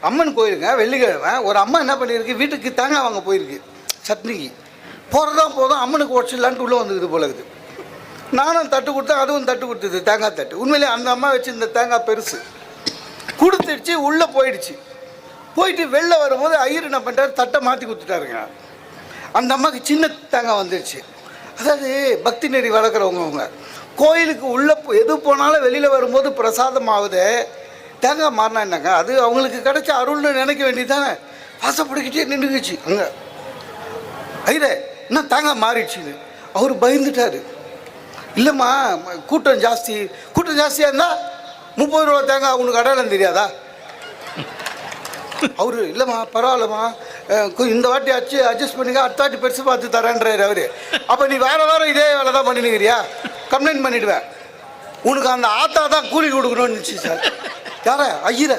அம்மன் கோயிலுங்க, வெள்ளிக்கிழமை. ஒரு அம்மா என்ன பண்ணியிருக்கு, வீட்டுக்கு தேங்காய் வாங்க போயிருக்கு சட்னிக்கு. போகிறதான் போதும் அம்மனுக்கு உடச்சிடலான்ட்டு உள்ளே வந்துக்குது போல இருக்குது. நானும் தட்டு கொடுத்தேன், அதுவும் தட்டு கொடுத்தது, தேங்காய் தட்டு. உண்மையிலே அந்த அம்மா வச்சு இந்த தேங்காய் பெருசு கொடுத்துடுச்சு, உள்ளே போயிடுச்சு. போயிட்டு வெளில வரும்போது ஐயர் என்ன பண்ணிட்டார், தட்டை மாற்றி கொடுத்துட்டாருங்க. அந்த அம்மாவுக்கு சின்ன தேங்காய் வந்துடுச்சு. அதாவது பக்தி நெறி வளர்க்குறவங்க அவங்க கோயிலுக்கு உள்ளே எது போனாலும் வெளியில் வரும்போது பிரசாதம் ஆகுது. தேங்காய் மாறினா என்னங்க, அது அவங்களுக்கு கிடைச்ச அருள்னு நினைக்க வேண்டியதானே. வாசப்படிக்கிட்டே நின்றுக்குச்சு அங்கே. ஐயரே என்ன தேங்காய் மாறிடுச்சின்னு அவர் பயந்துட்டார். இல்லைம்மா கூட்டம் ஜாஸ்தியாக இருந்தால் 30 ரூபா தேங்காய் உனக்கு அடையாளம் தெரியாதா? அவரு இல்லைம்மா பரவாயில்லம்மா, இந்த வாட்டி அட்ஜஸ்ட் பண்ணிக்க, அடுத்த வாட்டி பெருசு பார்த்து தரேன்றாரு அவரு. அப்போ நீ வாரம் இதே வேலை தான் பண்ணினுக்கிறியா? கம்ப்ளைண்ட் பண்ணிவிடுவேன். உனக்கு அந்த ஆத்தா தான் கூலி கொடுக்கணும்னு சார். யார ஐயரை